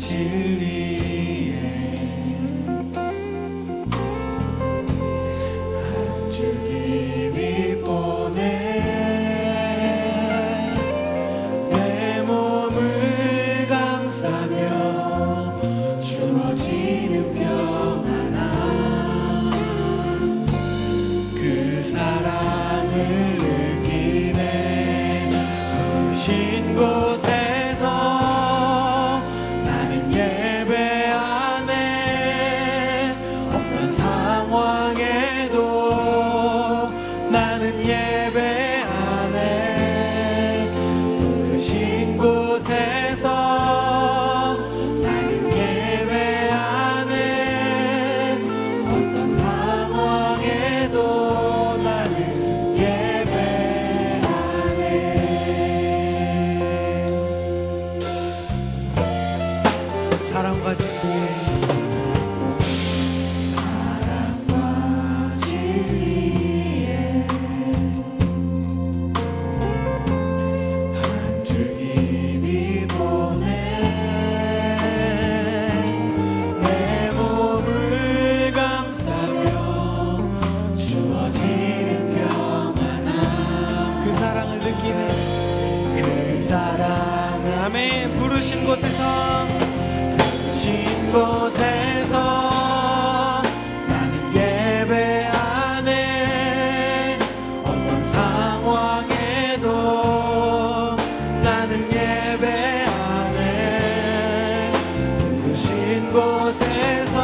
진리에 한 줄기 보내 내 몸을 감싸며 주어지는 평안함 그 사랑을 느끼네 부르신 곳에서 나는 예배하네 어떤 상황에도 나는 예배하네 부르신 곳에서 나는 예배하네 어떤 상황에도 나는 예배하네 사랑과 진리에 사랑과 진리에 한 줄기 보내 내 몸을 감싸며 주어지는 평안함 그 사랑을 느끼는 그 사랑 아멘 부르신 곳에서 곳에서 나는 예배하네 어떤 상황에도 나는 예배하네 부르신 곳에서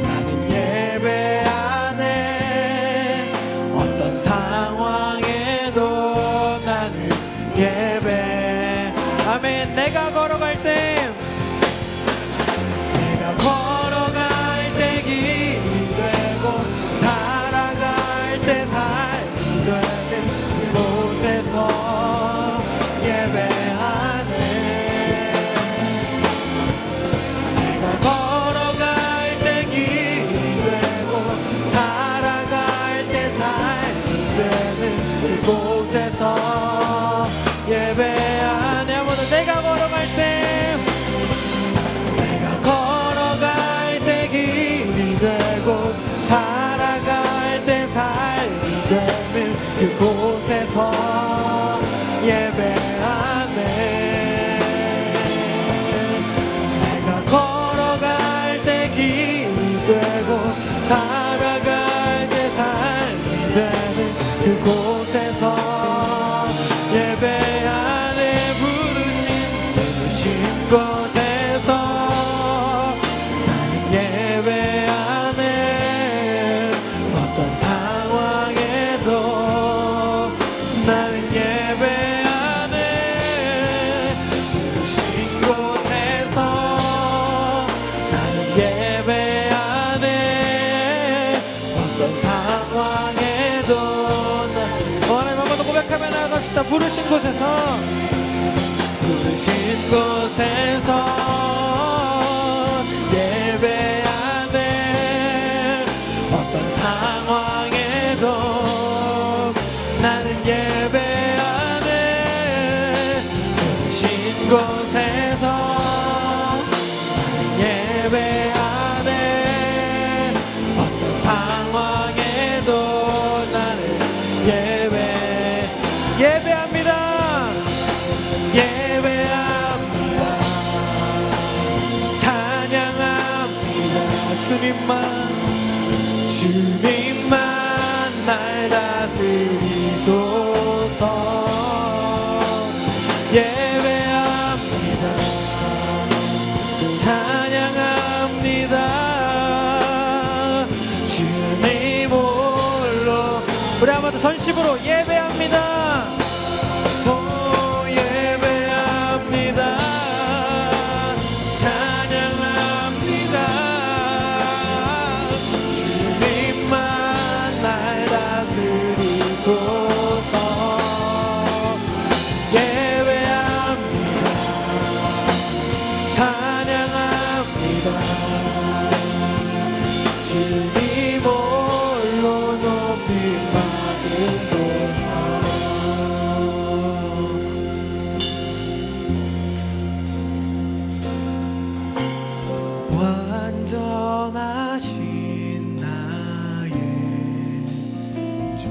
나는 예배하네 어떤 상황에도 나는 예배 아멘 내가 걸어갈 때 걸어갈 때 길이 되고 살아갈 때 삶이 되는 그곳에서 예배하네 내가 걸어갈 때 길이 되고 살아갈 때 삶이 되는 그곳에서 예배하네 한번더 내가 걸어갈 때 되고 살아갈 때 삶이 되는 그곳에서 예배하네 내가 걸어갈 때 길이 되고 살아갈 때 삶이 되는 그곳에서 예배하네 부르신 곳에서 나는 예배하네 어떤 상황에도 나는 예배하네 부르신 곳에서 나는 예배하네 어떤 상황에도 하나님 한 번 더 고백하며 나아갑시다 부르신 곳에서 예배하네 어떤 상황에도 나는 예배하네 부르신 곳에서 나는 예배하네 어떤 상황에도 나는 예배합니다 찬양합니다 주님만 날 다스리소서 예배합니다 찬양합니다 주님 홀로 우리 한번 더 전심으로 예배합니다 예배합니다 찬양합니다 주님만 날 다스리소서 예배합니다 찬양합니다 주님 홀로 높임 받으소서 완전하신 나의 주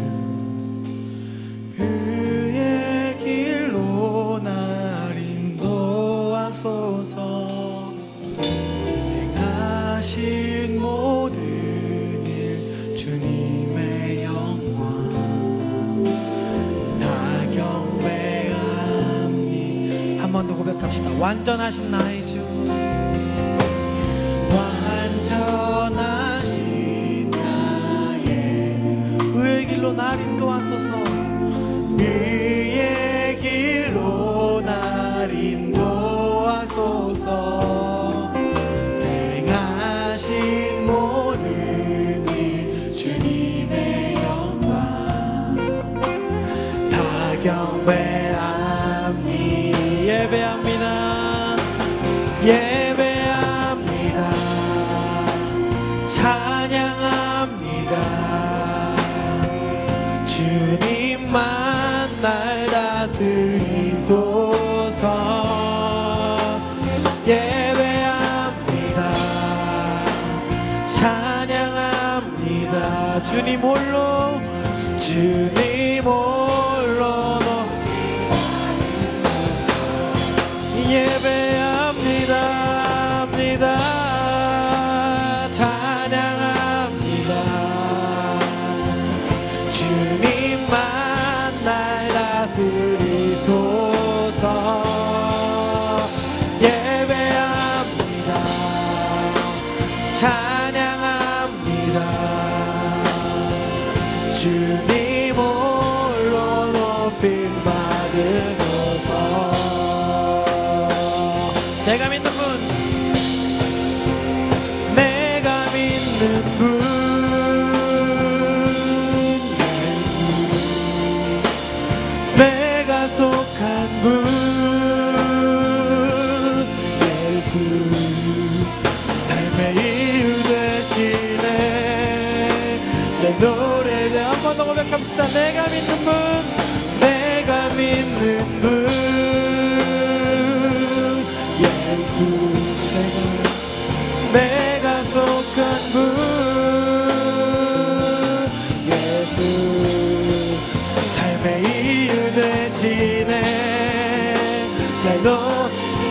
그의 길로 날 인도하소서 행하신 모든 일 주님의 영광 다 경배합니 한 번 더 고백합시다. 완전하신 나의 주 완전하신 나의 의의 길로 날 인도하소서 의의 길로 날 인도하소서 행하신 모든 일 주님의 영광 다 경배합니 예배합니다 예배합니다 찬양합니다 주님만 날 다스리소서 예배합니다 찬양합니다 주님 홀로 예배합니다 합니다 찬양합니다 주님만 날 다스리소서 예배합니다 찬양합니다 주님 홀로 높임 받으소서 내가 믿는 분 내가 믿는 분 예수 내가 속한 분 예수 삶의 이유 되시네 내 노래에 한 번 더 고백합시다. 내가 믿는 분 내가 믿는 분 내가 속한 분 예수 삶의 이유 되시네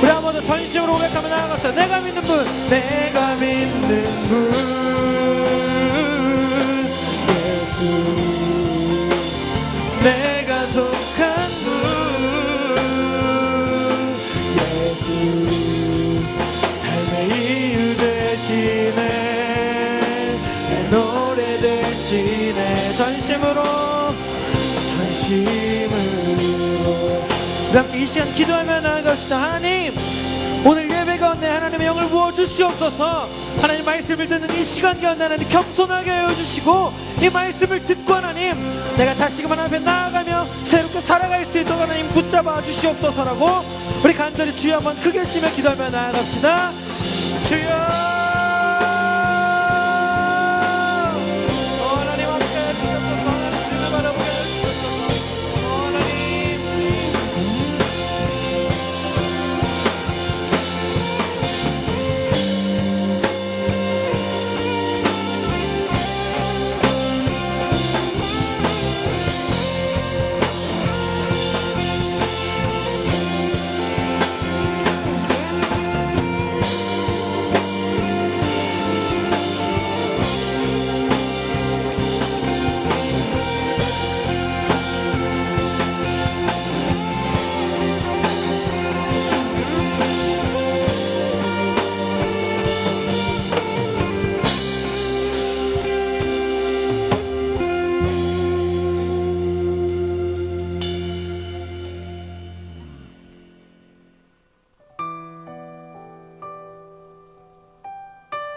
우리 한 번 더 전심으로 고백하며 나아갑시다. 내가 믿는 분 내가 믿는 분 예수 내가 속한 분 예수 이유 되시네 내 노래 되시네 전심으로 우리 함께 이 시간 기도하며 나아갑시다. 하나님 오늘 예배 가운데 하나님의 영을 부어주시옵소서. 하나님 말씀을 듣는 이 시간 가운데 하나님 겸손하게 하여 주시고 이 말씀을 듣고 하나님 내가 다시금 하나님 앞에 나아가며 새롭게 살아갈 수 있도록 하나님 붙잡아 주시옵소서라고 우리 간절히 주여 한번 크게 치며 기도하며 나아갑시다. 주여 하나님 함께 해주셔서 하나님 주를 바라보게 해주셔서 하나님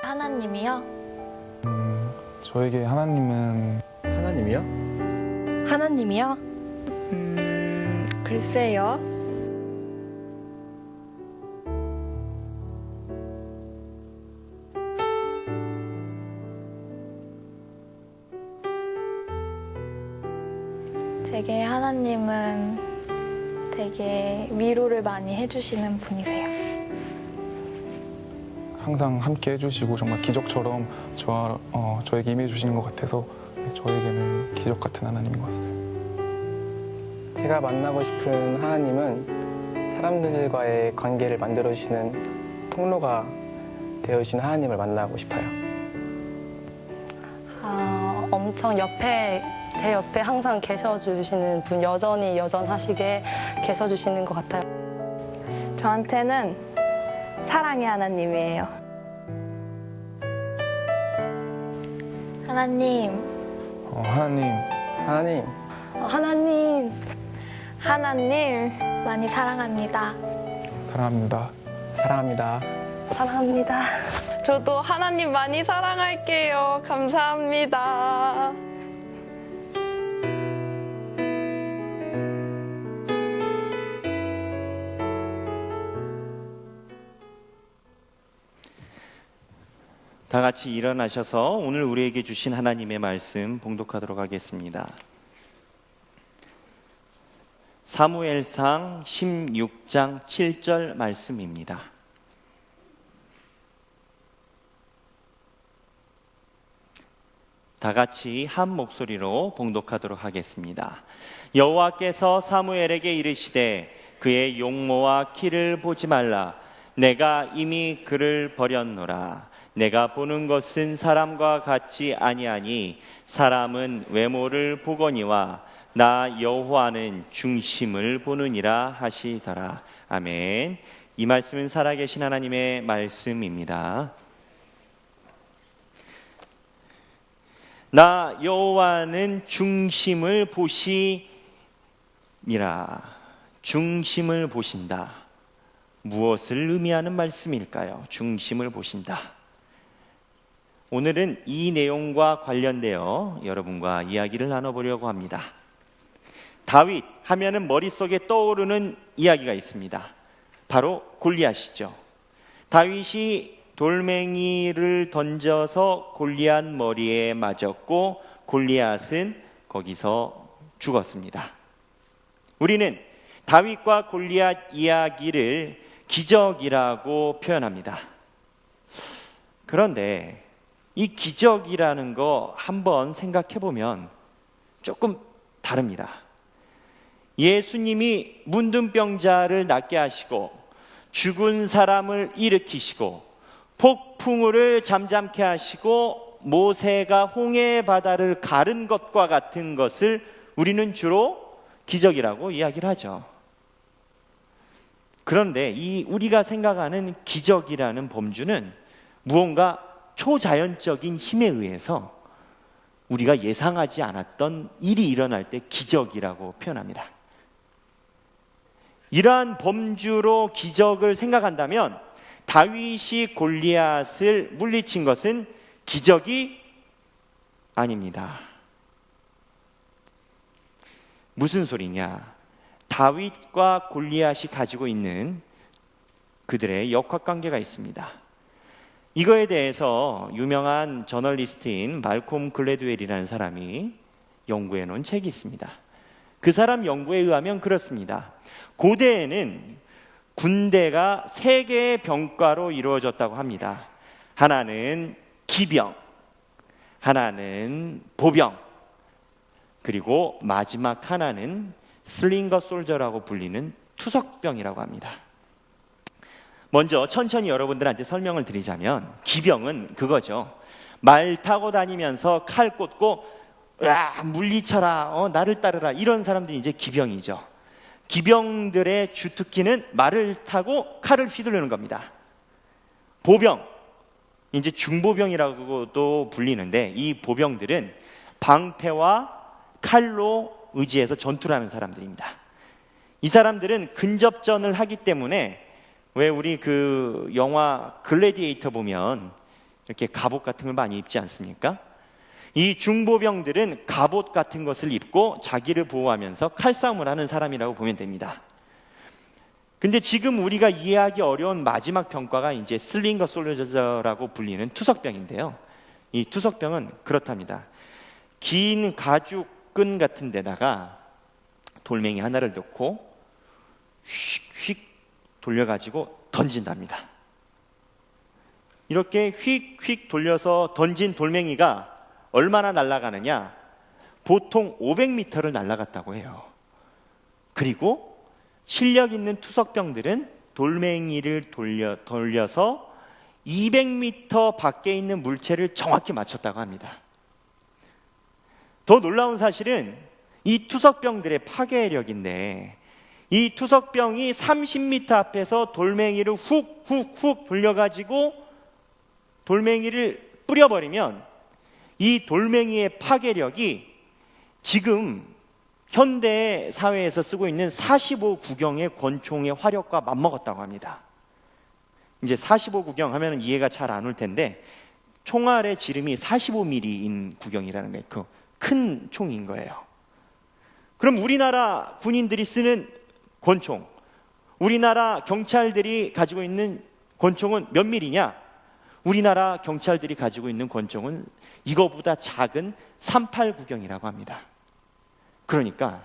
하나님이요? 저에게 하나님은 하나님이요? 하나님이요? 글쎄요. 제게 하나님은 되게 위로를 많이 해주시는 분이세요. 항상 함께 해주시고 정말 기적처럼 저에게 임해 주시는 것 같아서 저에게는 기적 같은 하나님인 것 같아요. 제가 만나고 싶은 하나님은 사람들과의 관계를 만들어주시는 통로가 되어주신 하나님을 만나고 싶어요. 엄청 제 옆에 항상 계셔주시는 분, 여전하시게 계셔주시는 것 같아요. 저한테는 사랑의 하나님이에요. 하나님, 하나님, 하나님 많이 사랑합니다. 사랑합니다. 사랑합니다. 저도 하나님 많이 사랑할게요. 감사합니다. 다 같이 일어나셔서 오늘 우리에게 주신 하나님의 말씀 봉독하도록 하겠습니다. 사무엘상 16장 7절 말씀입니다. 다 같이 한 목소리로 봉독하도록 하겠습니다. 여호와께서 사무엘에게 이르시되 그의 용모와 키를 보지 말라. 내가 이미 그를 버렸노라. 내가 보는 것은 사람과 같지 아니하니 사람은 외모를 보거니와 나 여호와는 중심을 보느니라 하시더라. 아멘. 이 말씀은 살아계신 하나님의 말씀입니다. 나 여호와는 중심을 보시니라. 중심을 보신다. 무엇을 의미하는 말씀일까요? 중심을 보신다. 오늘은 이 내용과 관련되어 여러분과 이야기를 나눠보려고 합니다. 다윗 하면은 머릿속에 떠오르는 이야기가 있습니다. 바로 골리앗이죠. 다윗이 돌멩이를 던져서 골리앗 머리에 맞았고 골리앗은 거기서 죽었습니다. 우리는 다윗과 골리앗 이야기를 기적이라고 표현합니다. 그런데 이 기적이라는 거 한번 생각해 보면 조금 다릅니다. 예수님이 문둥병자를 낫게 하시고 죽은 사람을 일으키시고 폭풍우를 잠잠케 하시고 모세가 홍해 바다를 가른 것과 같은 것을 우리는 주로 기적이라고 이야기를 하죠. 그런데 이 우리가 생각하는 기적이라는 범주는 무언가 초자연적인 힘에 의해서 우리가 예상하지 않았던 일이 일어날 때 기적이라고 표현합니다. 이러한 범주로 기적을 생각한다면 다윗이 골리앗을 물리친 것은 기적이 아닙니다. 무슨 소리냐? 다윗과 골리앗이 가지고 있는 그들의 역학관계가 있습니다. 이거에 대해서 유명한 저널리스트인 말콤 글래드웰이라는 사람이 연구해 놓은 책이 있습니다. 그 사람 연구에 의하면 그렇습니다. 고대에는 군대가 3개의 병과로 이루어졌다고 합니다. 하나는 기병, 하나는 보병, 그리고 마지막 하나는 슬링거 솔저라고 불리는 투석병이라고 합니다. 먼저 천천히 여러분들한테 설명을 드리자면 기병은 그거죠. 말 타고 다니면서 칼 꽂고 물리쳐라, 나를 따르라, 이런 사람들이 이제 기병이죠. 기병들의 주특기는 말을 타고 칼을 휘두르는 겁니다. 보병, 이제 중보병이라고도 불리는데 이 보병들은 방패와 칼로 의지해서 전투를 하는 사람들입니다. 이 사람들은 근접전을 하기 때문에 왜 우리 그 영화 글래디에이터 보면 이렇게 갑옷 같은 걸 많이 입지 않습니까? 이 중보병들은 갑옷 같은 것을 입고 자기를 보호하면서 칼싸움을 하는 사람이라고 보면 됩니다. 근데 지금 우리가 이해하기 어려운 마지막 병과가 이제 슬링거 솔저라고 불리는 투석병인데요. 이 투석병은 그렇답니다. 긴 가죽끈 같은 데다가 돌멩이 하나를 넣고 휙휙 돌려가지고 던진답니다. 이렇게 휙휙 돌려서 던진 돌멩이가 얼마나 날아가느냐? 보통 500m를 날아갔다고 해요. 그리고 실력 있는 투석병들은 돌멩이를 돌려서 200m 밖에 있는 물체를 정확히 맞췄다고 합니다. 더 놀라운 사실은 이 투석병들의 파괴력인데, 이 투석병이 30m 앞에서 돌멩이를 훅훅훅 돌려가지고 돌멩이를 뿌려버리면 이 돌멩이의 파괴력이 지금 현대 사회에서 쓰고 있는 45구경의 권총의 화력과 맞먹었다고 합니다. 이제 45구경 하면 이해가 잘 안 올 텐데, 총알의 지름이 45mm인 구경이라는 게 그 큰 총인 거예요. 그럼 우리나라 군인들이 쓰는 권총, 우리나라 경찰들이 가지고 있는 권총은 몇 밀리냐? 우리나라 경찰들이 가지고 있는 권총은 이거보다 작은 38구경이라고 합니다. 그러니까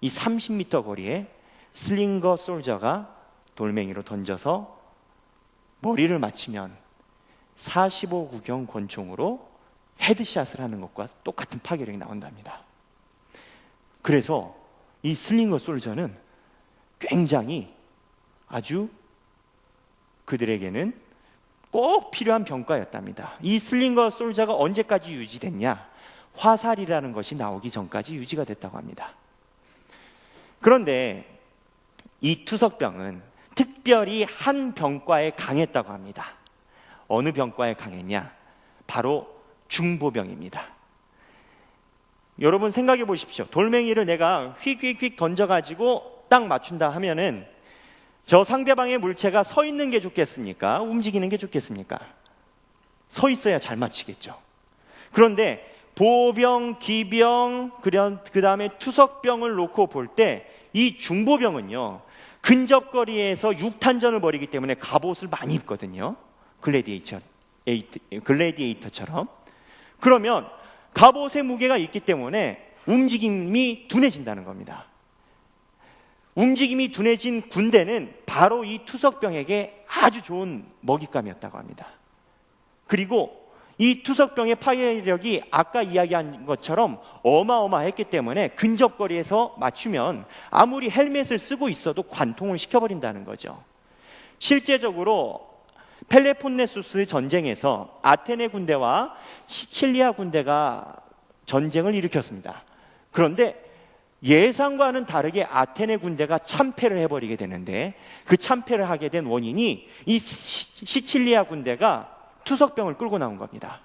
이 30m 거리에 슬링거 솔저가 돌멩이로 던져서 머리를 맞추면 45구경 권총으로 헤드샷을 하는 것과 똑같은 파괴력이 나온답니다. 그래서 이 슬링거 솔저는 굉장히 아주 그들에게는 꼭 필요한 병과였답니다. 이 슬링거 솔저가 언제까지 유지됐냐? 화살이라는 것이 나오기 전까지 유지가 됐다고 합니다. 그런데 이 투석병은 특별히 한 병과에 강했다고 합니다. 어느 병과에 강했냐? 바로 중보병입니다. 여러분 생각해 보십시오. 돌멩이를 내가 휙휙휙 던져가지고 딱 맞춘다 하면은 저 상대방의 물체가 서 있는 게 좋겠습니까? 움직이는 게 좋겠습니까? 서 있어야 잘 맞히겠죠. 그런데 보병, 기병, 그 다음에 투석병을 놓고 볼 때 이 중보병은요, 근접거리에서 육탄전을 벌이기 때문에 갑옷을 많이 입거든요. 글래디에이터처럼. 그러면 갑옷의 무게가 있기 때문에 움직임이 둔해진다는 겁니다. 움직임이 둔해진 군대는 바로 이 투석병에게 아주 좋은 먹잇감이었다고 합니다. 그리고 이 투석병의 파괴력이 아까 이야기한 것처럼 어마어마했기 때문에 근접거리에서 맞추면 아무리 헬멧을 쓰고 있어도 관통을 시켜버린다는 거죠. 실제적으로 펠레폰네소스 전쟁에서 아테네 군대와 시칠리아 군대가 전쟁을 일으켰습니다. 그런데 예상과는 다르게 아테네 군대가 참패를 해버리게 되는데, 그 참패를 하게 된 원인이 이 시칠리아 군대가 투석병을 끌고 나온 겁니다.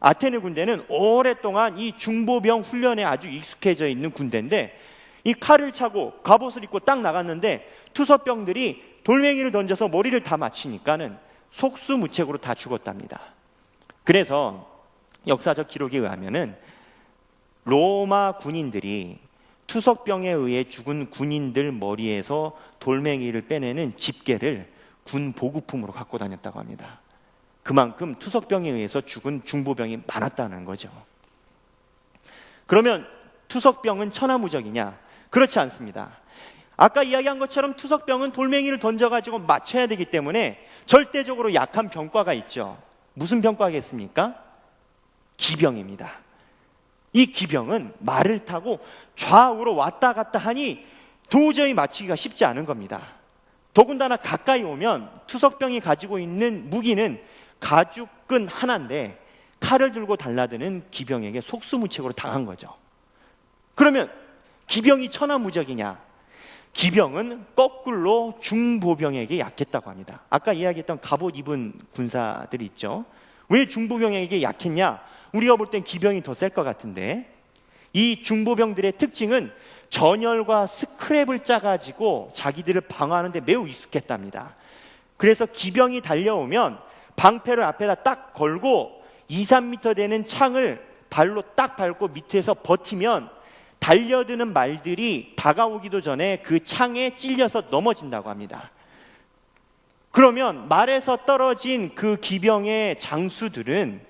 아테네 군대는 오랫동안 이 중보병 훈련에 아주 익숙해져 있는 군대인데, 이 칼을 차고 갑옷을 입고 딱 나갔는데 투석병들이 돌멩이를 던져서 머리를 다 맞히니까는 속수무책으로 다 죽었답니다. 그래서 역사적 기록에 의하면은 로마 군인들이 투석병에 의해 죽은 군인들 머리에서 돌멩이를 빼내는 집게를 군 보급품으로 갖고 다녔다고 합니다. 그만큼 투석병에 의해서 죽은 중보병이 많았다는 거죠. 그러면 투석병은 천하무적이냐? 그렇지 않습니다. 아까 이야기한 것처럼 투석병은 돌멩이를 던져가지고 맞춰야 되기 때문에 절대적으로 약한 병과가 있죠. 무슨 병과겠습니까? 기병입니다. 이 기병은 말을 타고 좌우로 왔다 갔다 하니 도저히 맞추기가 쉽지 않은 겁니다. 더군다나 가까이 오면 투석병이 가지고 있는 무기는 가죽끈 하나인데 칼을 들고 달라드는 기병에게 속수무책으로 당한 거죠. 그러면 기병이 천하무적이냐? 기병은 거꾸로 중보병에게 약했다고 합니다. 아까 이야기했던 갑옷 입은 군사들이 있죠. 왜 중보병에게 약했냐? 우리가 볼 땐 기병이 더 셀 것 같은데, 이 중보병들의 특징은 전열과 스크랩을 짜가지고 자기들을 방어하는 데 매우 익숙했답니다. 그래서 기병이 달려오면 방패를 앞에다 딱 걸고 2, 3m 되는 창을 발로 딱 밟고 밑에서 버티면 달려드는 말들이 다가오기도 전에 그 창에 찔려서 넘어진다고 합니다. 그러면 말에서 떨어진 그 기병의 장수들은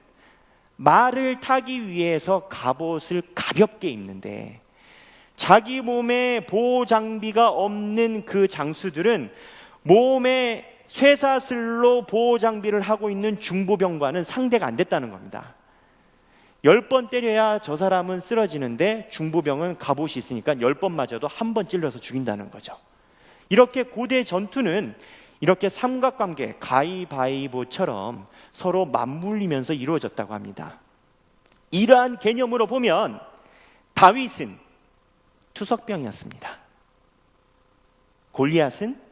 말을 타기 위해서 갑옷을 가볍게 입는데, 자기 몸에 보호 장비가 없는 그 장수들은 몸에 쇠사슬로 보호 장비를 하고 있는 중보병과는 상대가 안 됐다는 겁니다. 10번 때려야 저 사람은 쓰러지는데 중보병은 갑옷이 있으니까 10번 맞아도 한 번 찔러서 죽인다는 거죠. 이렇게 고대 전투는 이렇게 삼각관계, 가위바위보처럼 서로 맞물리면서 이루어졌다고 합니다. 이러한 개념으로 보면 다윗은 투석병이었습니다. 골리앗은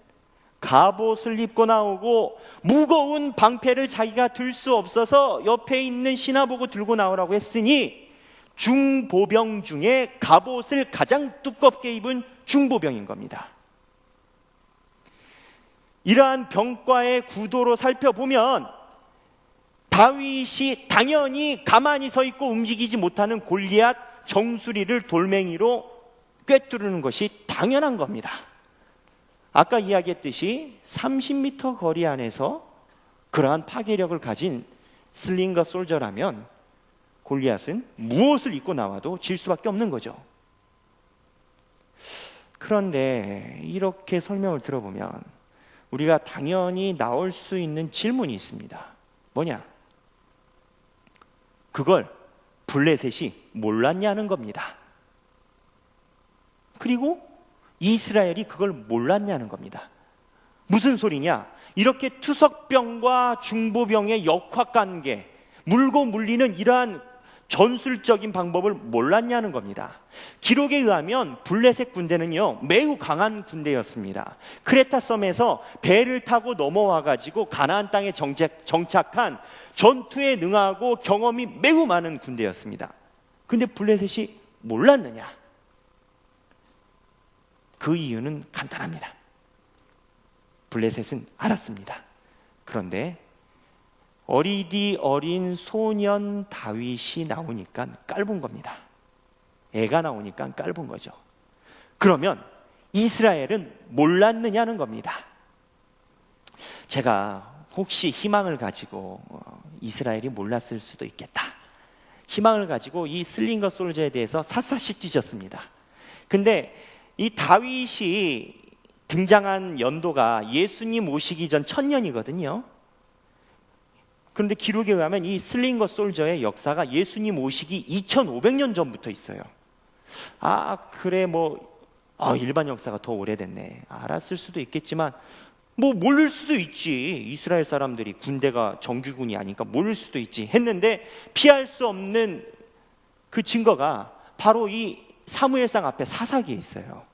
갑옷을 입고 나오고 무거운 방패를 자기가 들 수 없어서 옆에 있는 신하 보고 들고 나오라고 했으니 중보병 중에 갑옷을 가장 두껍게 입은 중보병인 겁니다. 이러한 병과의 구도로 살펴보면 다윗이 당연히 가만히 서 있고 움직이지 못하는 골리앗 정수리를 돌멩이로 꿰뚫는 것이 당연한 겁니다. 아까 이야기했듯이 30m 거리 안에서 그러한 파괴력을 가진 슬링거 솔저라면 골리앗은 무엇을 입고 나와도 질 수밖에 없는 거죠. 그런데 이렇게 설명을 들어보면 우리가 당연히 나올 수 있는 질문이 있습니다. 뭐냐? 그걸 블레셋이 몰랐냐는 겁니다. 그리고 이스라엘이 그걸 몰랐냐는 겁니다. 무슨 소리냐? 이렇게 투석병과 중보병의 역학관계, 물고 물리는 이러한 전술적인 방법을 몰랐냐는 겁니다. 기록에 의하면 블레셋 군대는요, 매우 강한 군대였습니다. 크레타 섬에서 배를 타고 넘어와 가지고 가나안 땅에 정착한 전투에 능하고 경험이 매우 많은 군대였습니다. 근데 블레셋이 몰랐느냐? 그 이유는 간단합니다. 블레셋은 알았습니다. 그런데 어리디 어린 소년 다윗이 나오니까 깔본 겁니다. 애가 나오니까 깔본 거죠. 그러면 이스라엘은 몰랐느냐는 겁니다. 제가 혹시 희망을 가지고 이스라엘이 몰랐을 수도 있겠다, 희망을 가지고 이 슬링거 솔저에 대해서 샅샅이 뒤졌습니다. 근데 이 다윗이 등장한 연도가 예수님 오시기 전 1000년이거든요. 그런데 기록에 의하면 이 슬링거 솔저의 역사가 예수님 오시기 2500년 전부터 있어요. 그래 일반 역사가 더 오래됐네. 알았을 수도 있겠지만 모를 수도 있지. 이스라엘 사람들이 군대가 정규군이 아니니까 모를 수도 있지 했는데 피할 수 없는 그 증거가 바로 이 사무엘상 앞에 사사기에 있어요.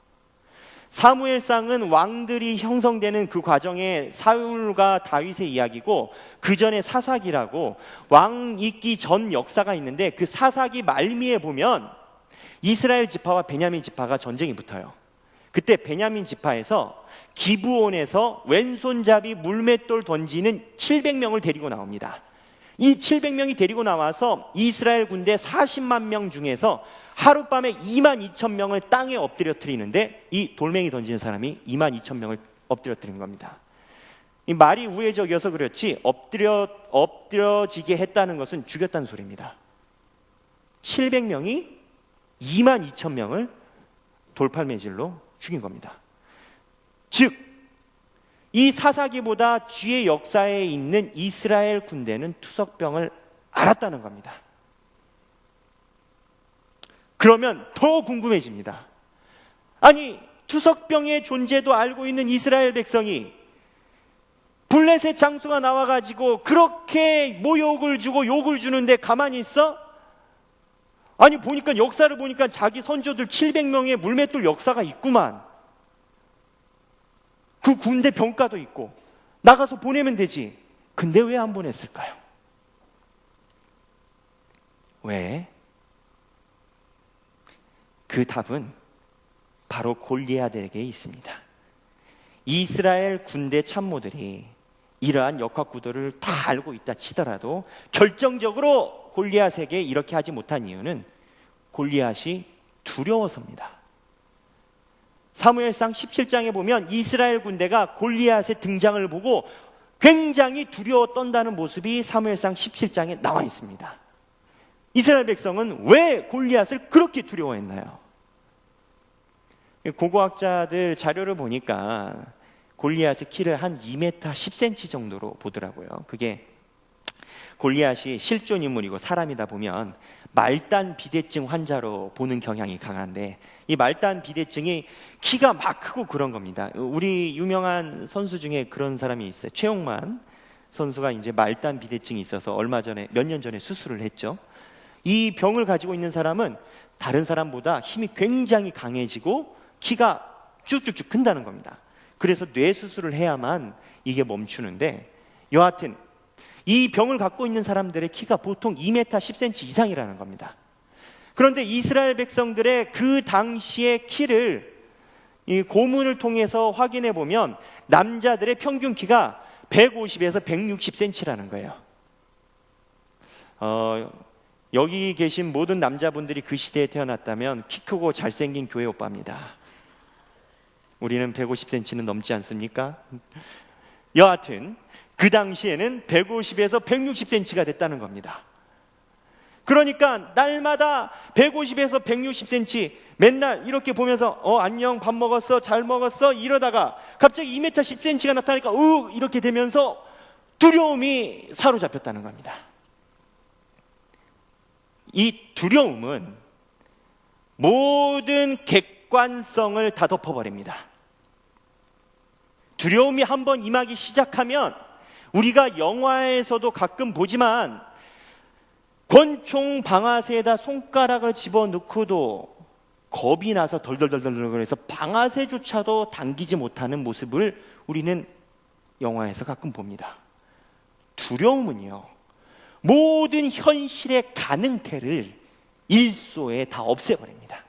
사무엘상은 왕들이 형성되는 그 과정에 사울과 다윗의 이야기고, 그 전에 사사기라고 왕 있기 전 역사가 있는데, 그 사사기 말미에 보면 이스라엘 지파와 베냐민 지파가 전쟁이 붙어요. 그때 베냐민 지파에서 기브온에서 왼손잡이 물맷돌 던지는 700명을 데리고 나옵니다. 이 700명이 데리고 나와서 이스라엘 군대 40만 명 중에서 하룻밤에 22,000명을 땅에 엎드려뜨리는데, 이 돌멩이 던지는 사람이 22,000명을 엎드려뜨린 겁니다. 이 말이 우회적이어서 그렇지 엎드려지게 했다는 것은 죽였다는 소리입니다. 700명이 22,000명을 돌팔매질로 죽인 겁니다. 즉, 이 사사기보다 뒤에 역사에 있는 이스라엘 군대는 투석병을 알았다는 겁니다. 그러면 더 궁금해집니다. 아니, 투석병의 존재도 알고 있는 이스라엘 백성이 블레셋 장수가 나와가지고 그렇게 모욕을 주고 욕을 주는데 가만히 있어? 아니, 보니까 역사를 보니까 자기 선조들 700명의 물맷돌 역사가 있구만. 그 군대 병가도 있고 나가서 보내면 되지. 근데 왜 안 보냈을까요? 왜? 그 답은 바로 골리앗에게 있습니다. 이스라엘 군대 참모들이 이러한 역학구도를 다 알고 있다 치더라도 결정적으로 골리앗에게 이렇게 하지 못한 이유는 골리앗이 두려워서입니다. 사무엘상 17장에 보면 이스라엘 군대가 골리앗의 등장을 보고 굉장히 두려워 떤다는 모습이 사무엘상 17장에 나와 있습니다. 이스라엘 백성은 왜 골리앗을 그렇게 두려워했나요? 고고학자들 자료를 보니까 골리앗의 키를 한 2m 10cm 정도로 보더라고요. 그게 골리앗이 실존 인물이고 사람이다 보면 말단 비대증 환자로 보는 경향이 강한데, 이 말단 비대증이 키가 막 크고 그런 겁니다. 우리 유명한 선수 중에 그런 사람이 있어요. 최용만 선수가 이제 말단 비대증이 있어서 얼마 전에, 몇 년 전에 수술을 했죠. 이 병을 가지고 있는 사람은 다른 사람보다 힘이 굉장히 강해지고 키가 쭉쭉쭉 큰다는 겁니다. 그래서 뇌 수술을 해야만 이게 멈추는데, 여하튼 이 병을 갖고 있는 사람들의 키가 보통 2m 10cm 이상이라는 겁니다. 그런데 이스라엘 백성들의 그 당시의 키를 이 고문을 통해서 확인해 보면 남자들의 평균 키가 150에서 160cm라는 거예요. 여기 계신 모든 남자분들이 그 시대에 태어났다면 키 크고 잘생긴 교회 오빠입니다. 우리는 150cm는 넘지 않습니까? 여하튼 그 당시에는 150에서 160cm가 됐다는 겁니다. 그러니까 날마다 150에서 160cm 맨날 이렇게 보면서 안녕, 밥 먹었어, 잘 먹었어 이러다가 갑자기 2m 10cm가 나타나니까 이렇게 되면서 두려움이 사로잡혔다는 겁니다. 이 두려움은 모든 객관성을 다 덮어버립니다. 두려움이 한번 임하기 시작하면, 우리가 영화에서도 가끔 보지만 권총 방아쇠에다 손가락을 집어넣고도 겁이 나서 덜덜덜덜 그래서 방아쇠조차도 당기지 못하는 모습을 우리는 영화에서 가끔 봅니다. 두려움은요, 모든 현실의 가능태를 일소에 다 없애버립니다.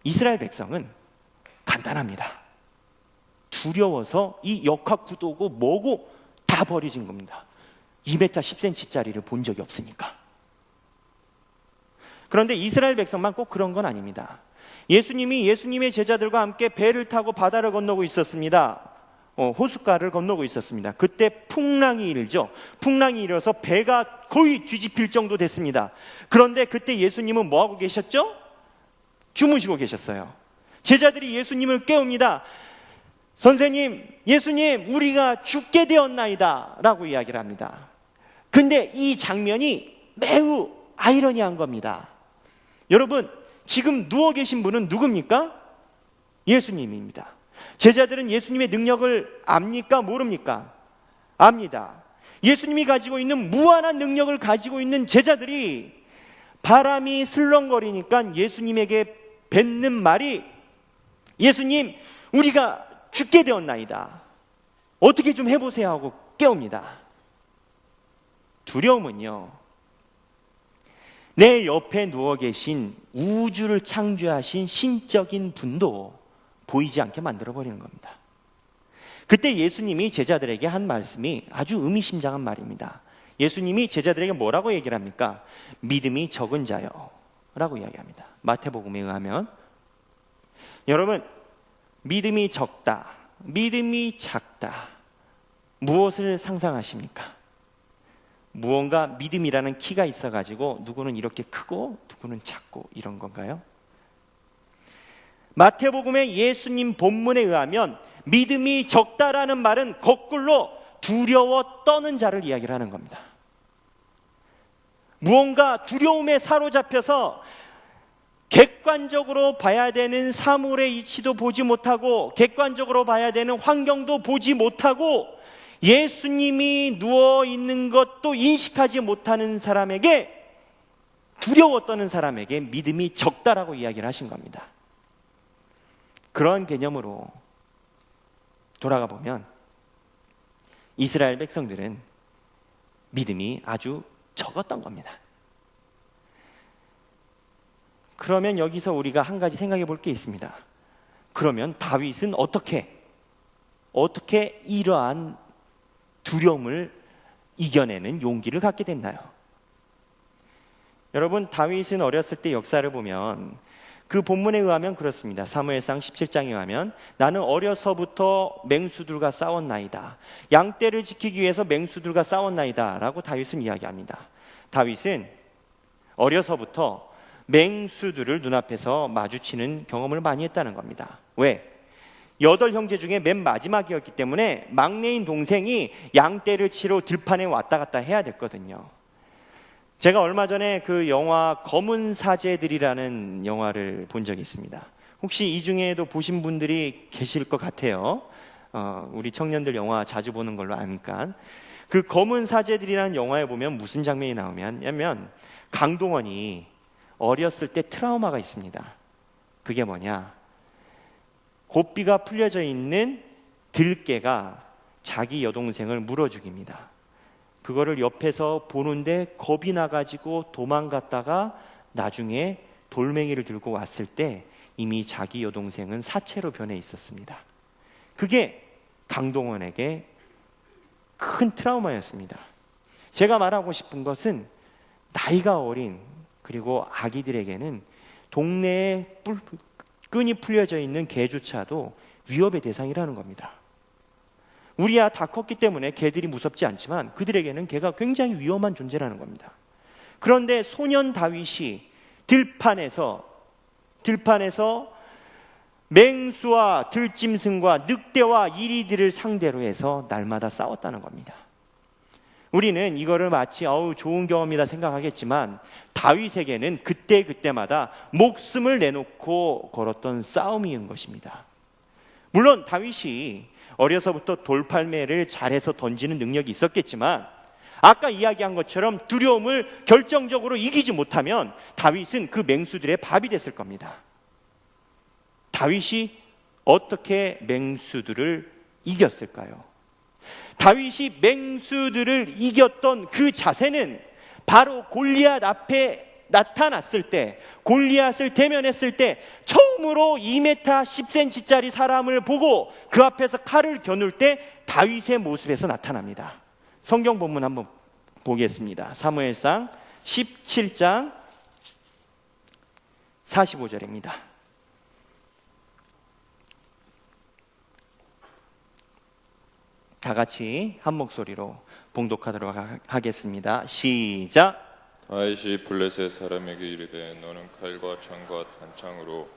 이스라엘 백성은 간단합니다. 두려워서 이 역학구도고 뭐고 다 버려진 겁니다. 2m 10cm짜리를 본 적이 없으니까. 그런데 이스라엘 백성만 꼭 그런 건 아닙니다. 예수님이 예수님의 제자들과 함께 배를 타고 바다를 건너고 있었습니다. 호숫가를 건너고 있었습니다. 그때 풍랑이 일죠. 풍랑이 일어서 배가 거의 뒤집힐 정도 됐습니다. 그런데 그때 예수님은 뭐하고 계셨죠? 주무시고 계셨어요. 제자들이 예수님을 깨웁니다. 선생님, 예수님, 우리가 죽게 되었나이다 라고 이야기를 합니다. 근데 이 장면이 매우 아이러니한 겁니다. 여러분, 지금 누워 계신 분은 누굽니까? 예수님입니다. 제자들은 예수님의 능력을 압니까? 모릅니까? 압니다. 예수님이 가지고 있는 무한한 능력을 가지고 있는 제자들이 바람이 슬렁거리니까 예수님에게 뱉는 말이, 예수님, 우리가 죽게 되었나이다. 어떻게 좀 해보세요 하고 깨웁니다. 두려움은요, 내 옆에 누워 계신 우주를 창조하신 신적인 분도 보이지 않게 만들어버리는 겁니다. 그때 예수님이 제자들에게 한 말씀이 아주 의미심장한 말입니다. 예수님이 제자들에게 뭐라고 얘기를 합니까? 믿음이 적은 자요 라고 이야기합니다. 마태복음에 의하면, 여러분, 믿음이 적다, 믿음이 작다, 무엇을 상상하십니까? 무언가 믿음이라는 키가 있어가지고 누구는 이렇게 크고 누구는 작고 이런 건가요? 마태복음의 예수님 본문에 의하면 믿음이 적다라는 말은 거꾸로 두려워 떠는 자를 이야기를 하는 겁니다. 무언가 두려움에 사로잡혀서 객관적으로 봐야 되는 사물의 이치도 보지 못하고 객관적으로 봐야 되는 환경도 보지 못하고 예수님이 누워 있는 것도 인식하지 못하는 사람에게, 두려워 떠는 사람에게 믿음이 적다라고 이야기를 하신 겁니다. 그런 개념으로 돌아가 보면 이스라엘 백성들은 믿음이 아주 적었던 겁니다. 그러면 여기서 우리가 한 가지 생각해 볼 게 있습니다. 그러면 다윗은 어떻게 이러한 두려움을 이겨내는 용기를 갖게 됐나요? 여러분, 다윗은 어렸을 때 역사를 보면 그 본문에 의하면 그렇습니다. 사무엘상 17장에 의하면 나는 어려서부터 맹수들과 싸웠나이다. 양떼를 지키기 위해서 맹수들과 싸웠나이다 라고 다윗은 이야기합니다. 다윗은 어려서부터 맹수들을 눈앞에서 마주치는 경험을 많이 했다는 겁니다. 왜? 8형제 중에 맨 마지막이었기 때문에 막내인 동생이 양떼를 치러 들판에 왔다 갔다 해야 됐거든요. 제가 얼마 전에 그 영화 검은 사제들이라는 영화를 본 적이 있습니다. 혹시 이 중에도 보신 분들이 계실 것 같아요. 우리 청년들 영화 자주 보는 걸로 아니까. 그 검은 사제들이라는 영화에 보면 무슨 장면이 나오냐면 강동원이 어렸을 때 트라우마가 있습니다. 그게 뭐냐? 고삐가 풀려져 있는 들깨가 자기 여동생을 물어 죽입니다. 그거를 옆에서 보는데 겁이 나가지고 도망갔다가 나중에 돌멩이를 들고 왔을 때 이미 자기 여동생은 사체로 변해 있었습니다. 그게 강동원에게 큰 트라우마였습니다. 제가 말하고 싶은 것은 나이가 어린 그리고 아기들에게는 동네에 끈이 풀려져 있는 개조차도 위협의 대상이라는 겁니다. 우리야 다 컸기 때문에 개들이 무섭지 않지만 그들에게는 개가 굉장히 위험한 존재라는 겁니다. 그런데 소년 다윗이 들판에서 맹수와 들짐승과 늑대와 이리들을 상대로 해서 날마다 싸웠다는 겁니다. 우리는 이거를 마치 좋은 경험이다 생각하겠지만 다윗에게는 그때마다 목숨을 내놓고 걸었던 싸움이인 것입니다. 물론 다윗이 어려서부터 돌팔매를 잘해서 던지는 능력이 있었겠지만 아까 이야기한 것처럼 두려움을 결정적으로 이기지 못하면 다윗은 그 맹수들의 밥이 됐을 겁니다. 다윗이 어떻게 맹수들을 이겼을까요? 다윗이 맹수들을 이겼던 그 자세는 바로 골리앗 앞에 나타났을 때, 골리앗을 대면했을 때 처음으로 2m 10cm짜리 사람을 보고 그 앞에서 칼을 겨눌 때 다윗의 모습에서 나타납니다. 성경 본문 한번 보겠습니다. 사무엘상 17장 45절입니다. 다 같이 한 목소리로 봉독하도록 하겠습니다. 시작. 다윗이 블레셋 사람에게 이르되 너는 칼과 창과 단창으로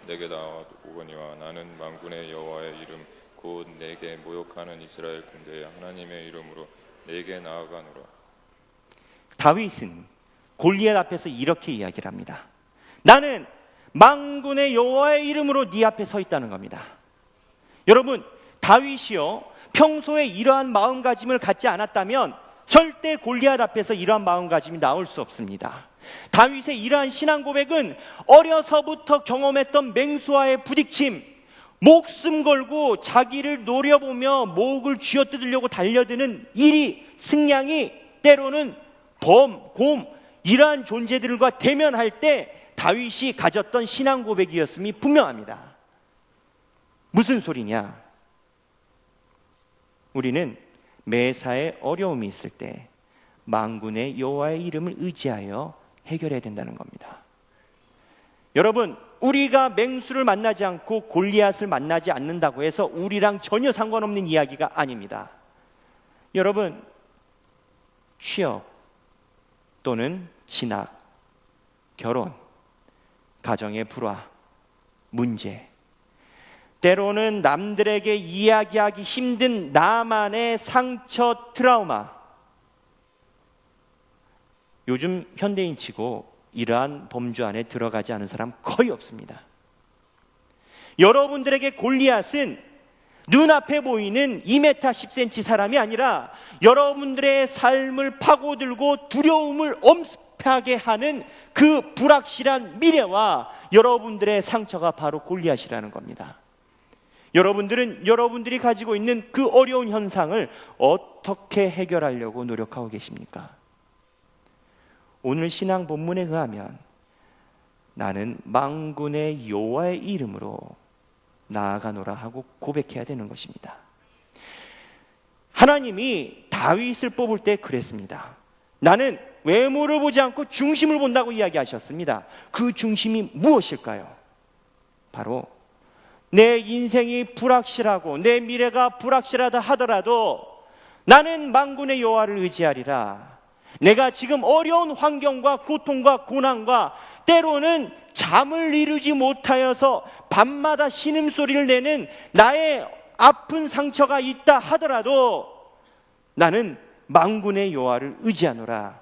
내게 나오거니와 나는 만군의 여호와의 이름 곧 내게 모욕하는 이스라엘 군대의 하나님의 이름으로 내게 나아가노라. 다윗은 골리앗 앞에서 이렇게 이야기를 합니다. 나는 만군의 여호와의 이름으로 네 앞에 서 있다는 겁니다. 여러분, 다윗이요 평소에 이러한 마음가짐을 갖지 않았다면 절대 골리앗 앞에서 이러한 마음가짐이 나올 수 없습니다. 다윗의 이러한 신앙 고백은 어려서부터 경험했던 맹수와의 부딪힘, 목숨 걸고 자기를 노려보며 목을 쥐어뜯으려고 달려드는 이리, 승냥이, 때로는 범, 곰 이러한 존재들과 대면할 때 다윗이 가졌던 신앙 고백이었음이 분명합니다. 무슨 소리냐? 우리는 매사에 어려움이 있을 때 만군의 여호와의 이름을 의지하여 해결해야 된다는 겁니다. 여러분, 우리가 맹수를 만나지 않고 골리앗을 만나지 않는다고 해서 우리랑 전혀 상관없는 이야기가 아닙니다. 여러분, 취업 또는 진학, 결혼, 가정의 불화, 문제, 때로는 남들에게 이야기하기 힘든 나만의 상처, 트라우마. 요즘 현대인치고 이러한 범주 안에 들어가지 않은 사람 거의 없습니다. 여러분들에게 골리앗은 눈앞에 보이는 2m 10cm 사람이 아니라 여러분들의 삶을 파고들고 두려움을 엄습하게 하는 그 불확실한 미래와 여러분들의 상처가 바로 골리앗이라는 겁니다. 여러분들은 여러분들이 가지고 있는 그 어려운 현상을 어떻게 해결하려고 노력하고 계십니까? 오늘 신앙 본문에 의하면 나는 만군의 여호와의 이름으로 나아가노라 하고 고백해야 되는 것입니다. 하나님이 다윗을 뽑을 때 그랬습니다. 나는 외모를 보지 않고 중심을 본다고 이야기하셨습니다. 그 중심이 무엇일까요? 바로 내 인생이 불확실하고 내 미래가 불확실하다 하더라도 나는 만군의 여호와를 의지하리라. 내가 지금 어려운 환경과 고통과 고난과 때로는 잠을 이루지 못하여서 밤마다 신음소리를 내는 나의 아픈 상처가 있다 하더라도 나는 만군의 여호와를 의지하노라.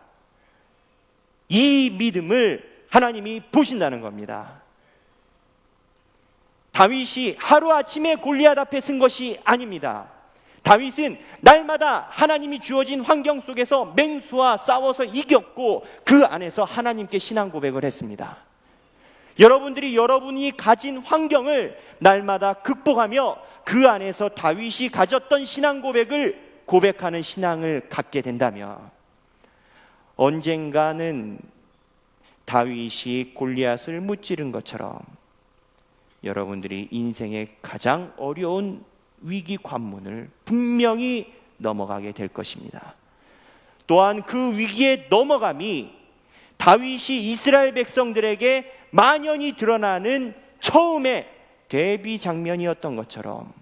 이 믿음을 하나님이 보신다는 겁니다. 다윗이 하루아침에 골리앗 앞에 쓴 것이 아닙니다. 다윗은 날마다 하나님이 주어진 환경 속에서 맹수와 싸워서 이겼고 그 안에서 하나님께 신앙 고백을 했습니다. 여러분이 가진 환경을 날마다 극복하며 그 안에서 다윗이 가졌던 신앙 고백을 고백하는 신앙을 갖게 된다면 언젠가는 다윗이 골리앗을 무찌른 것처럼 여러분들이 인생의 가장 어려운 위기 관문을 분명히 넘어가게 될 것입니다. 또한 그 위기의 넘어감이 다윗이 이스라엘 백성들에게 만연히 드러나는 처음의 데뷔 장면이었던 것처럼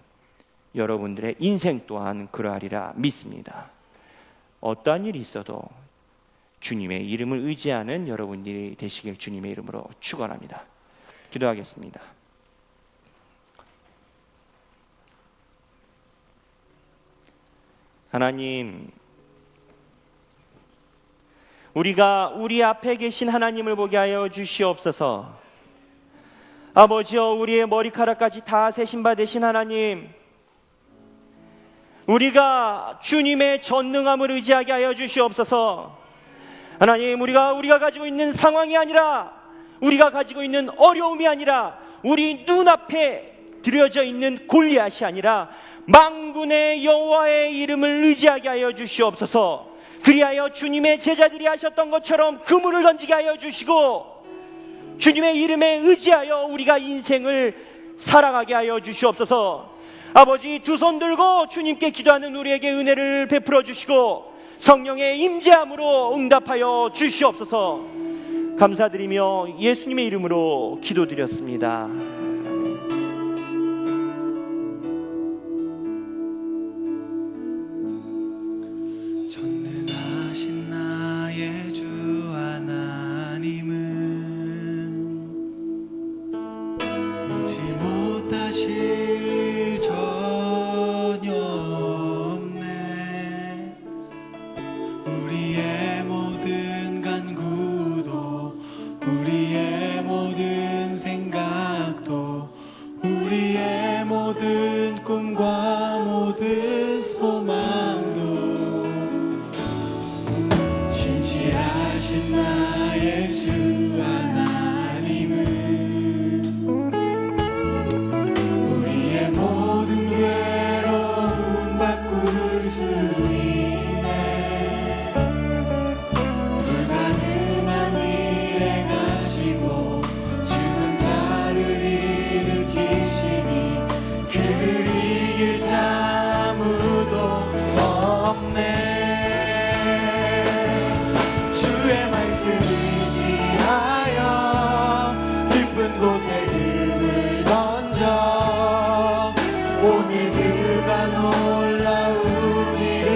여러분들의 인생 또한 그러하리라 믿습니다. 어떠한 일이 있어도 주님의 이름을 의지하는 여러분들이 되시길 주님의 이름으로 축원합니다. 기도하겠습니다. 하나님, 우리가 우리 앞에 계신 하나님을 보게 하여 주시옵소서. 아버지여, 우리의 머리카락까지 다 세신 바 되신 하나님, 우리가 주님의 전능함을 의지하게 하여 주시옵소서. 하나님, 우리가 가지고 있는 상황이 아니라, 우리가 가지고 있는 어려움이 아니라, 우리 눈앞에 들여져 있는 골리앗이 아니라 만군의 여호와의 이름을 의지하게 하여 주시옵소서. 그리하여 주님의 제자들이 하셨던 것처럼 그물을 던지게 하여 주시고 주님의 이름에 의지하여 우리가 인생을 살아가게 하여 주시옵소서. 아버지, 두 손 들고 주님께 기도하는 우리에게 은혜를 베풀어 주시고 성령의 임재함으로 응답하여 주시옵소서. 감사드리며 예수님의 이름으로 기도드렸습니다. 전능하신 나의 주 하나님은 능치 못하실 일 전혀 없네. 우리의 모든 간구도 우리의 모든 생각도 우리의 모든 꿈과 모든 소망도 신실하신 나의 주 하나님은 우리의 모든 괴로움 바꿀 수 있네. 불가능한 일 행하시고 죽은 자를 일으키시니 그를 이길 자 아무도 없네. 주의 말씀 의지하여 깊은 곳에 금을 던져 오늘 그가 놀라운 일을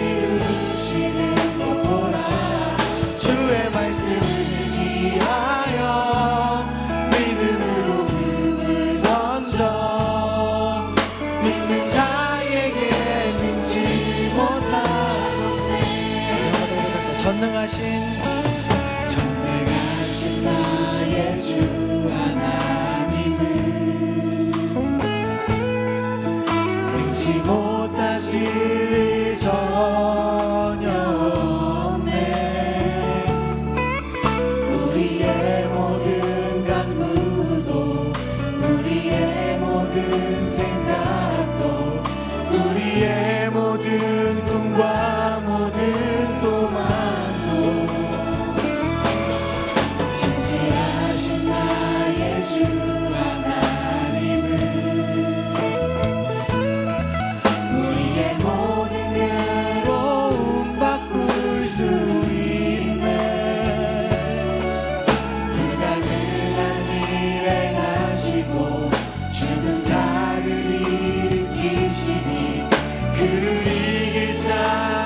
이루시는 것 보라. 주의 말씀 의지하여 믿음으로 금을 던져 믿는 자에게 능치 못하겠네. 전능하신 나의 주 하나님은 능치 못하실 일 전혀 없네. 우리의 모든 간구도 우리의 모든 생각도 우리의 모든 꿈과 모든 소망도 신실하신 나의 주 하나님은 우리의 모든 괴로움 바꿀 수 있네. 불가능한 일 행하시고 죽은 자를 일으키시니 그를 이길 자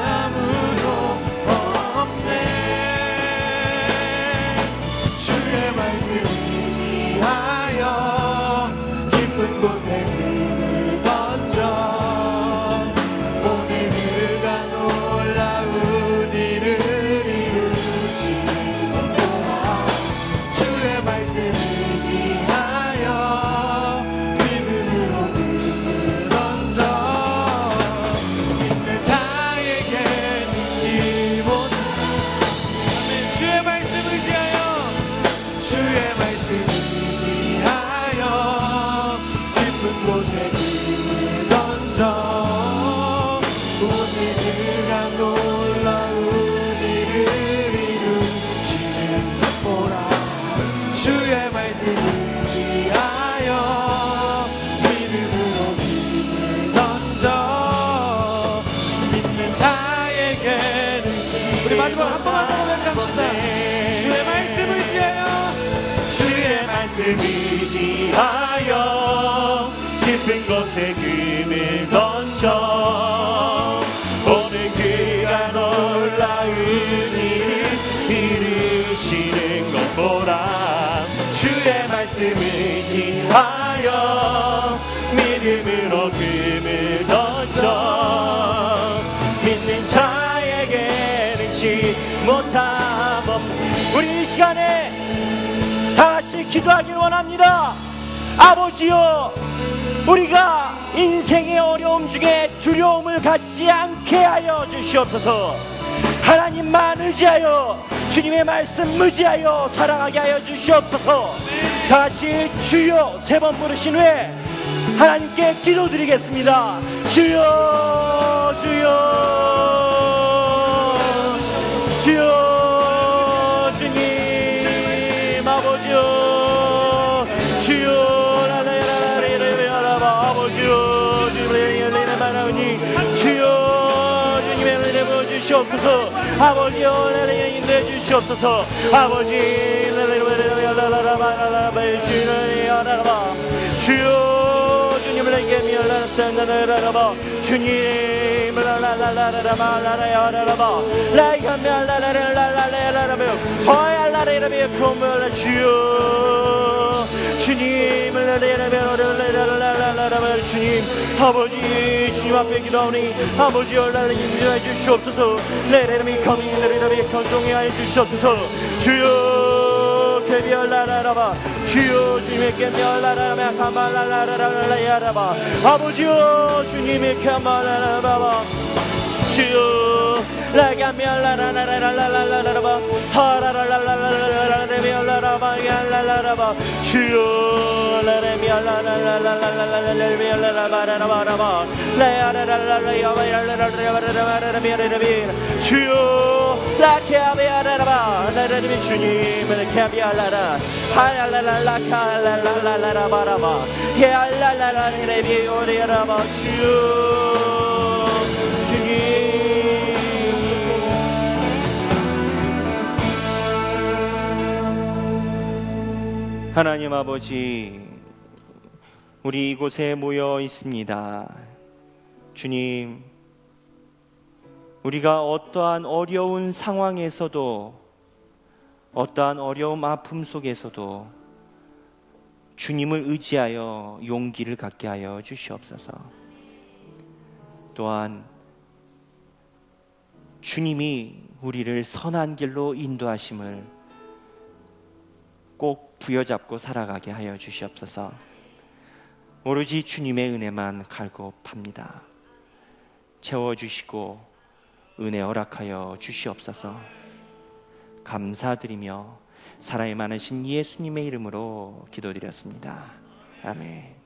자에게는 우리 마지막 한 번만 더 고백합시다. 주의 말씀을 지하여 주의 말씀 의지하여 깊은 곳에 금을 던져 오늘 그가 놀라운 일을 이루시는 것 보라. 주의 말씀 의지하여 믿음으로 금을 던져 믿는 자에게는 지 못함 없는. 우리 이 시간에 다 같이 기도하길 원합니다. 아버지여, 우리가 인생의 어려움 중에 두려움을 갖지 않게 하여 주시옵소서. 하나님만 의지하여 주님의 말씀 의지하여 살아가게 하여 주시옵소서. 다 같이 주여 3번 부르신 후에 하나님께 기도드리겠습니다. 주여 주여 주여 주님 아버지여 주여 아버지여 주님의 은혜 부어주시옵소서. 아버지여 인도해 주시옵소서. 아버지 주여 주님을 내게 미안하라 주님을 라라라라라라라라라라라 라이하멜라라라라라라라라 허야라라라라라 코멜라 주여 주님을 라라라라라라라라라 주님 아버지 주님 앞에 기도하오니 아버지여 나를 인도해 주시옵소서. 레레미 커미 레레미 건동해 주시옵소서. 주여 개비얼라라라바 주여 주님의 개비얼라라라라 카말라라라라라야라바 아버지여 주님의 카말라라라바 주여 라가미얼라라라라라라라라바 하라라라라라라라라라라라바 주여 라레미얼라라라라라라라라라라라라라라라바 라야라라라라라라라라라라라라라라라라라 주여 라케아베아라라바 라레미 주님을 케비알라라 하랄라라라카랄라라라라바라바 헤알라라라레비오리아라바 주여 주님 하나님 아버지, 우리 이곳에 모여 있습니다. 주님, 우리가 어떠한 어려운 상황에서도 어떠한 어려움 아픔 속에서도 주님을 의지하여 용기를 갖게 하여 주시옵소서. 또한 주님이 우리를 선한 길로 인도하심을 꼭 부여잡고 살아가게 하여 주시옵소서. 오로지 주님의 은혜만 갈급합니다. 채워주시고 은혜 허락하여 주시옵소서. 감사드리며 사랑이 많으신 예수님의 이름으로 기도드렸습니다. 아멘.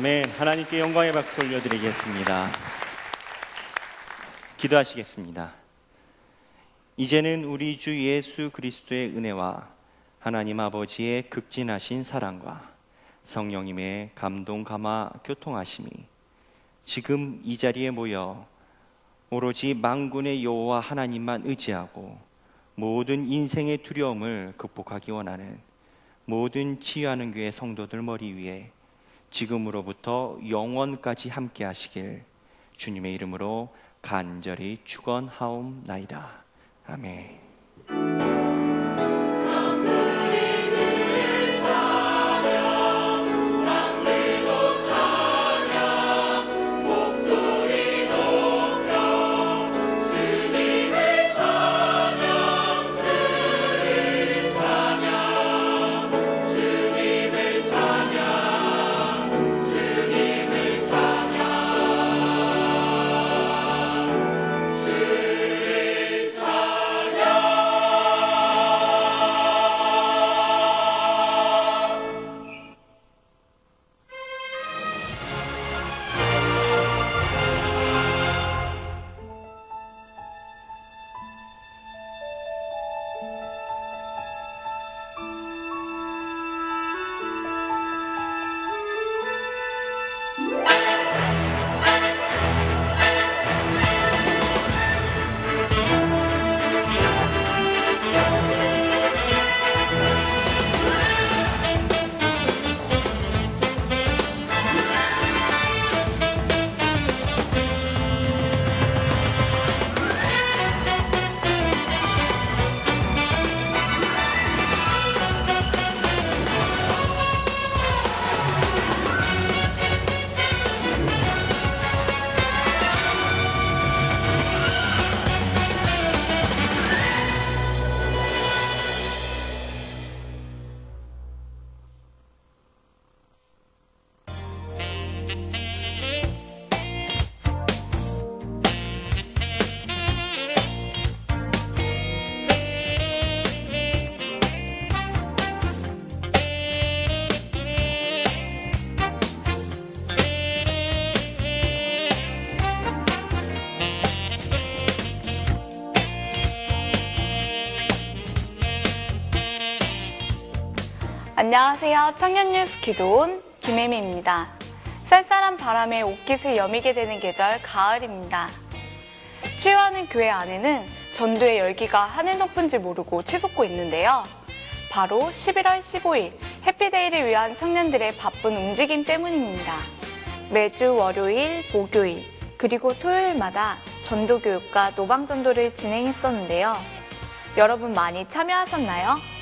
아멘. 하나님께 영광의 박수 올려드리겠습니다. 기도하시겠습니다. 이제는 우리 주 예수 그리스도의 은혜와 하나님 아버지의 극진하신 사랑과 성령님의 감동 감화 교통하심이 지금 이 자리에 모여 오로지 만군의 여호와 하나님만 의지하고 모든 인생의 두려움을 극복하기 원하는 모든 치유하는 교회 성도들 머리 위에 지금으로부터 영원까지 함께 하시길 주님의 이름으로 간절히 축원하옵나이다. 아멘. 안녕하세요. 청년뉴스 기도온 김혜미입니다. 쌀쌀한 바람에 옷깃을 여미게 되는 계절 가을입니다. 치유하는 교회 안에는 전도의 열기가 하늘 높은지 모르고 치솟고 있는데요. 바로 11월 15일 해피데이를 위한 청년들의 바쁜 움직임 때문입니다. 매주 월요일, 목요일, 그리고 토요일마다 전도교육과 노방전도를 진행했었는데요. 여러분 많이 참여하셨나요?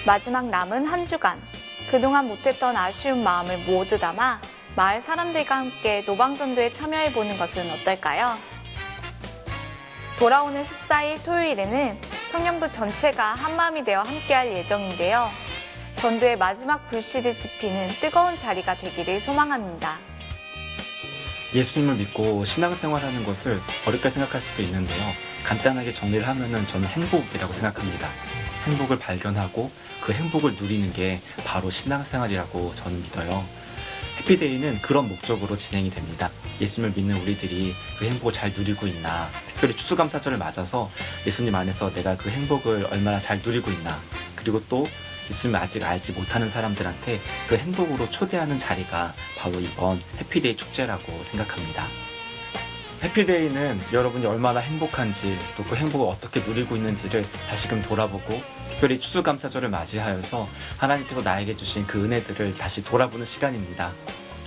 마지막 남은 한 주간, 그동안 못했던 아쉬운 마음을 모두 담아 마을 사람들과 함께 노방전도에 참여해보는 것은 어떨까요? 돌아오는 14일 토요일에는 청년부 전체가 한마음이 되어 함께할 예정인데요. 전도의 마지막 불씨를 지피는 뜨거운 자리가 되기를 소망합니다. 예수님을 믿고 신앙생활하는 것을 어렵게 생각할 수도 있는데요. 간단하게 정리를 하면은 저는 행복이라고 생각합니다. 행복을 발견하고 그 행복을 누리는 게 바로 신앙생활이라고 저는 믿어요. 해피데이는 그런 목적으로 진행이 됩니다. 예수님을 믿는 우리들이 그 행복을 잘 누리고 있나, 특별히 추수감사절을 맞아서 예수님 안에서 내가 그 행복을 얼마나 잘 누리고 있나, 그리고 또 예수님을 아직 알지 못하는 사람들한테 그 행복으로 초대하는 자리가 바로 이번 해피데이 축제라고 생각합니다. 해피데이는 여러분이 얼마나 행복한지, 또 그 행복을 어떻게 누리고 있는지를 다시금 돌아보고, 특별히 추수감사절을 맞이하여서 하나님께서 나에게 주신 그 은혜들을 다시 돌아보는 시간입니다.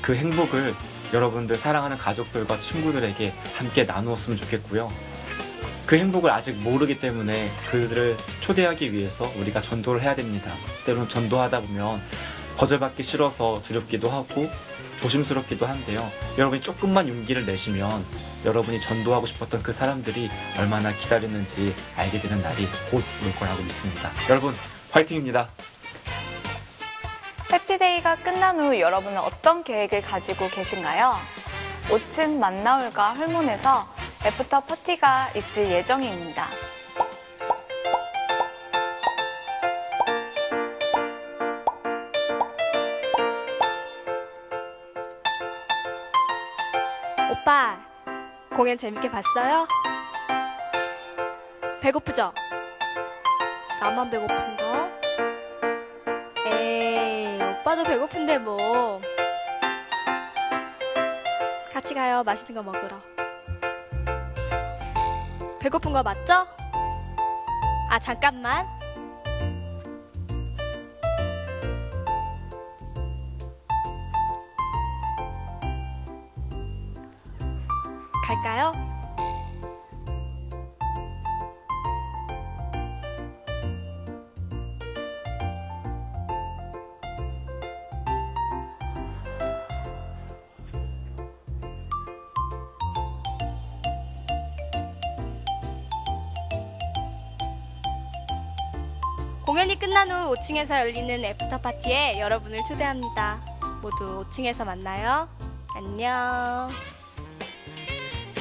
그 행복을 여러분들 사랑하는 가족들과 친구들에게 함께 나누었으면 좋겠고요. 그 행복을 아직 모르기 때문에 그들을 초대하기 위해서 우리가 전도를 해야 됩니다. 때로는 전도하다 보면 거절받기 싫어서 두렵기도 하고 조심스럽기도 한데요. 여러분이 조금만 용기를 내시면 여러분이 전도하고 싶었던 그 사람들이 얼마나 기다리는지 알게 되는 날이 곧 올 거라고 믿습니다. 여러분 화이팅입니다. 해피데이가 끝난 후 여러분은 어떤 계획을 가지고 계신가요? 5층 만나홀과 홀문에서 애프터 파티가 있을 예정입니다. 오빠, 공연 재밌게 봤어요? 배고프죠? 나만 배고픈가? 에이, 오빠도 배고픈데 뭐. 같이 가요, 맛있는 거 먹으러. 배고픈 거 맞죠? 아, 잠깐만. 갈까요? 공연이 끝난 후 5층에서 열리는 애프터 파티에 여러분을 초대합니다. 모두 5층에서 만나요. 안녕.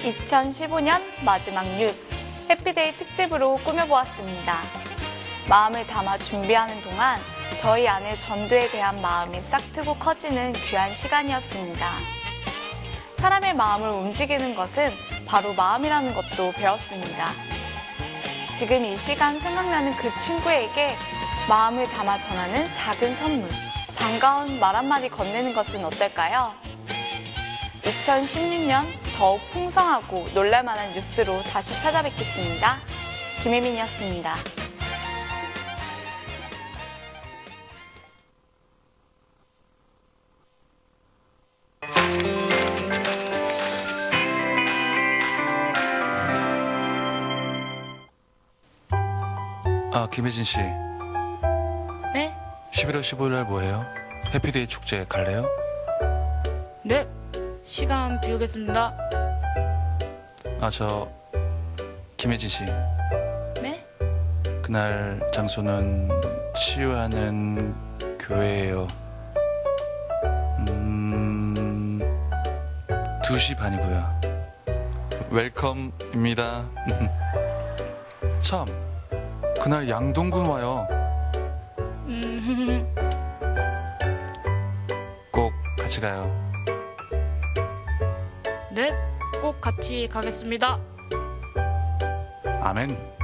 2015년 마지막 뉴스 해피데이 특집으로 꾸며보았습니다. 마음을 담아 준비하는 동안 저희 안에 전도에 대한 마음이 싹트고 커지는 귀한 시간이었습니다. 사람의 마음을 움직이는 것은 바로 마음이라는 것도 배웠습니다. 지금 이 시간 생각나는 그 친구에게 마음을 담아 전하는 작은 선물, 반가운 말 한마디 건네는 것은 어떨까요? 2016년 더욱 풍성하고 놀랄만한 뉴스로 다시 찾아뵙겠습니다. 김혜민이었습니다. 김혜진 씨. 네? 11월 15일 날 뭐해요? 해피데이 축제 갈래요? 네? 시간 비우겠습니다. 김혜진 씨. 네? 그날 장소는 치유하는 교회예요. 2시 반이고요. 웰컴입니다. 참, 그날 양동근 와요. 꼭 같이 가요. 네? 꼭 같이 가겠습니다. 아멘.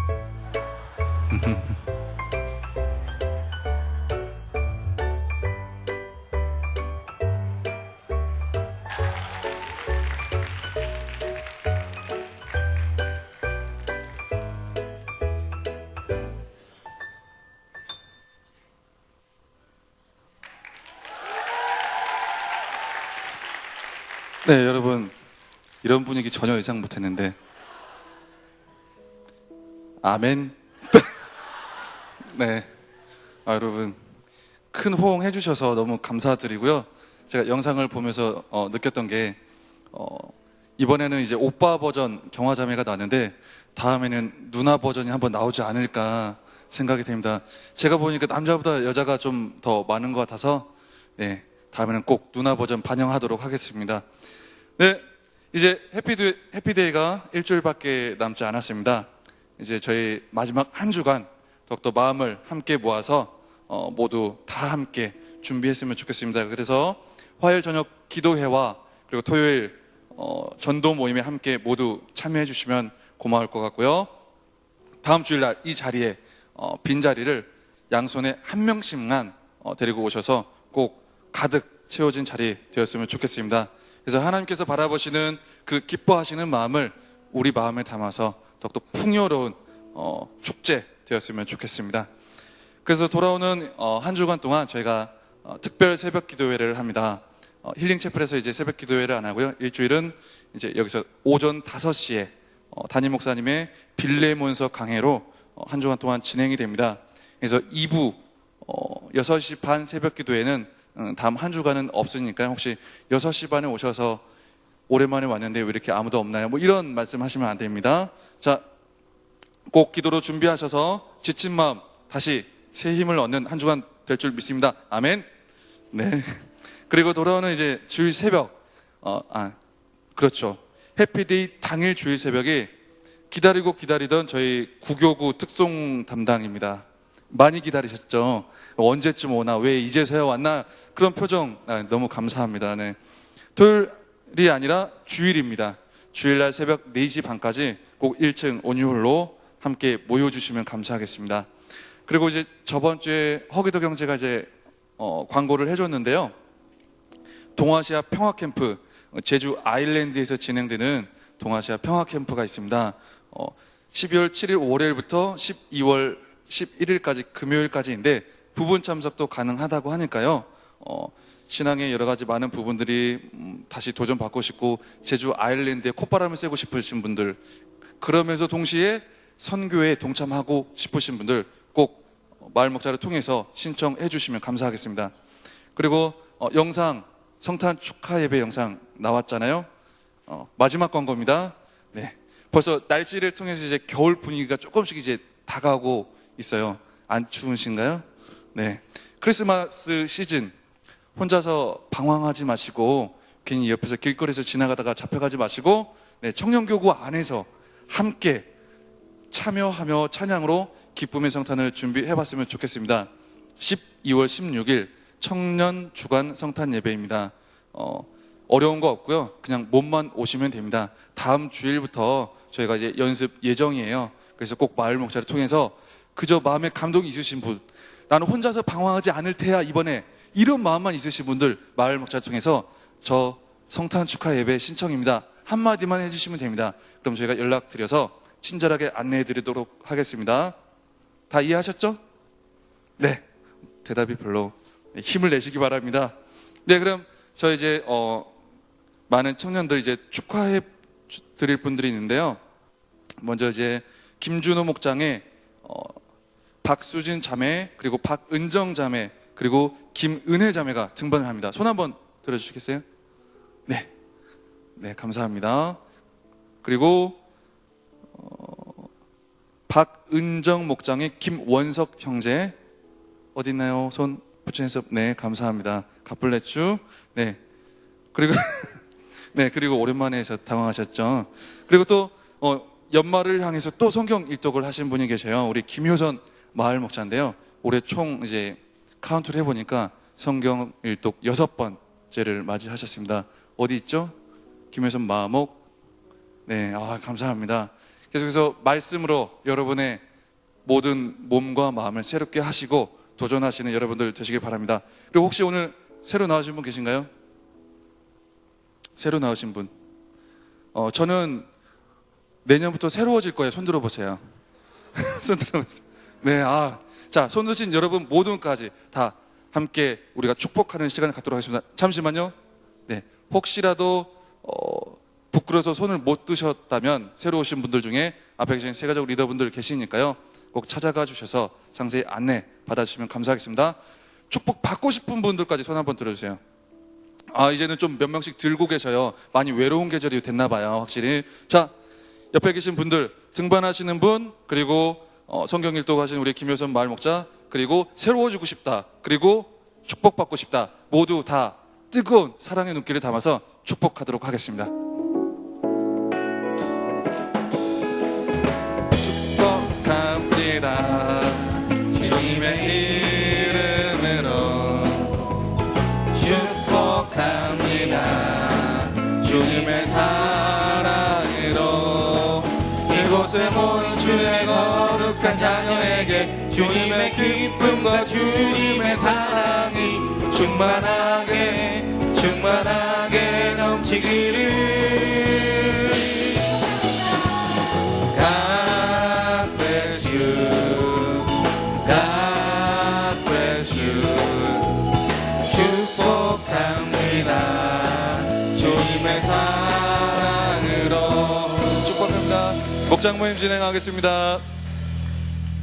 네, 여러분, 이런 분위기 전혀 예상 못했는데 아멘. 네, 여러분 큰 호응 해주셔서 너무 감사드리고요. 제가 영상을 보면서 느꼈던 게 이번에는 이제 오빠 버전 경화자매가 나왔는데 다음에는 누나 버전이 한번 나오지 않을까 생각이 됩니다. 제가 보니까 남자보다 여자가 좀 더 많은 것 같아서 네, 다음에는 꼭 누나 버전 반영하도록 하겠습니다. 네, 이제 해피데이가 일주일밖에 남지 않았습니다. 이제 저희 마지막 한 주간 더욱더 마음을 함께 모아서 모두 다 함께 준비했으면 좋겠습니다. 그래서 화요일 저녁 기도회와 그리고 토요일 전도 모임에 함께 모두 참여해 주시면 고마울 것 같고요. 다음 주일날 이 자리에 빈자리를 양손에 한 명씩만 데리고 오셔서 꼭 가득 채워진 자리 되었으면 좋겠습니다. 그래서 하나님께서 바라보시는 그 기뻐하시는 마음을 우리 마음에 담아서 더욱더 풍요로운 축제 되었으면 좋겠습니다. 그래서 돌아오는 한 주간 동안 저희가 특별 새벽 기도회를 합니다. 힐링채플에서 이제 새벽 기도회를 안 하고요. 일주일은 이제 여기서 오전 5시에 담임 목사님의 빌레몬서 강해로 한 주간 동안 진행이 됩니다. 그래서 2부 6시 반 새벽 기도회는 다음 한 주간은 없으니까 혹시 6시 반에 오셔서 오랜만에 왔는데 왜 이렇게 아무도 없나요? 뭐 이런 말씀 하시면 안 됩니다. 자, 꼭 기도로 준비하셔서 지친 마음 다시 새 힘을 얻는 한 주간 될 줄 믿습니다. 아멘. 네. 그리고 돌아오는 이제 주일 새벽, 그렇죠. 해피데이 당일 주일 새벽에 기다리던 저희 구교구 특송 담당입니다. 많이 기다리셨죠? 언제쯤 오나, 왜 이제서야 왔나? 그런 표정 너무 감사합니다. 네. 토요일 아니라 주일입니다. 주일날 새벽 4시 반까지 꼭 1층 온유홀로 함께 모여주시면 감사하겠습니다. 그리고 이제 저번 주에 허기도 경제가 이제 광고를 해줬는데요. 동아시아 평화캠프, 제주 아일랜드에서 진행되는 동아시아 평화캠프가 있습니다. 12월 7일 월요일부터 12월 11일까지 금요일까지인데 부분 참석도 가능하다고 하니까요. 신앙의 여러 가지 많은 부분들이 다시 도전받고 싶고 제주 아일랜드에 콧바람을 쐬고 싶으신 분들, 그러면서 동시에 선교에 동참하고 싶으신 분들 꼭 마을 목자를 통해서 신청해 주시면 감사하겠습니다. 그리고 영상 성탄 축하 예배 영상 나왔잖아요. 마지막 광고입니다. 네, 벌써 날씨를 통해서 이제 겨울 분위기가 조금씩 이제 다가오고 있어요. 안 추우신가요? 네, 크리스마스 시즌 혼자서 방황하지 마시고 괜히 옆에서 길거리에서 지나가다가 잡혀가지 마시고 네, 청년교구 안에서 함께 참여하며 찬양으로 기쁨의 성탄을 준비해봤으면 좋겠습니다. 12월 16일 청년 주간 성탄 예배입니다. 어려운 거 없고요. 그냥 몸만 오시면 됩니다. 다음 주일부터 저희가 이제 연습 예정이에요. 그래서 꼭 마을 목자를 통해서 그저 마음에 감동이 있으신 분, 나는 혼자서 방황하지 않을 테야 이번에, 이런 마음만 있으신 분들 마을 목자를 통해서 저 성탄 축하 예배 신청입니다. 한마디만 해주시면 됩니다. 그럼 저희가 연락드려서 친절하게 안내해 드리도록 하겠습니다. 다 이해하셨죠? 네, 대답이 별로. 힘을 내시기 바랍니다. 네, 그럼 저 이제 많은 청년들 이제 축하해 드릴 분들이 있는데요. 먼저 이제 김준호 목장의 박수진 자매, 그리고 박은정 자매, 그리고 김은혜 자매가 등반을 합니다. 손 한번 들어주시겠어요? 네, 네, 감사합니다. 그리고 박은정 목장의 김원석 형제 어디 있나요? 손 부처해서. 네, 감사합니다. 갓블레추. 네, 그리고 네, 그리고 오랜만에 해서 당황하셨죠. 그리고 또 연말을 향해서 또 성경 일독을 하신 분이 계셔요. 우리 김효선 마을 목자인데요. 올해 총 이제 카운트를 해보니까 성경 일독 6번째를 맞이하셨습니다. 어디 있죠? 김효선 마목. 네, 감사합니다. 계속해서 말씀으로 여러분의 모든 몸과 마음을 새롭게 하시고 도전하시는 여러분들 되시길 바랍니다. 그리고 혹시 오늘 새로 나오신 분 계신가요? 새로 나오신 분. 저는 내년부터 새로워질 거예요. 손 들어보세요. 손 들어보세요. 네, 자, 손 드신 여러분 모두까지 다 함께 우리가 축복하는 시간을 갖도록 하겠습니다. 잠시만요. 네, 혹시라도 부끄러워서 손을 못 드셨다면 새로 오신 분들 중에 앞에 계신 세가족 리더분들 계시니까요. 꼭 찾아가 주셔서 상세히 안내 받아주시면 감사하겠습니다. 축복 받고 싶은 분들까지 손 한번 들어주세요. 이제는 좀 몇 명씩 들고 계셔요. 많이 외로운 계절이 됐나 봐요. 확실히. 자, 옆에 계신 분들, 등반하시는 분, 그리고 성경 일독 하신 우리 김효선 마을 목자, 그리고 새로워지고 싶다, 그리고 축복받고 싶다, 모두 다 뜨거운 사랑의 눈길을 담아서 축복하도록 하겠습니다. 축복합니다. 주님의 이름으로 축복합니다. 주님의 사랑으로 이곳에 모인 주의 거룩한 자녀에게 주님의 기쁨과 주님의 사랑이 충만하게 넘치기를. God bless you, God bless you. 축복합니다. 주님의 사랑으로. 축복합니다. 목장 모임 진행하겠습니다.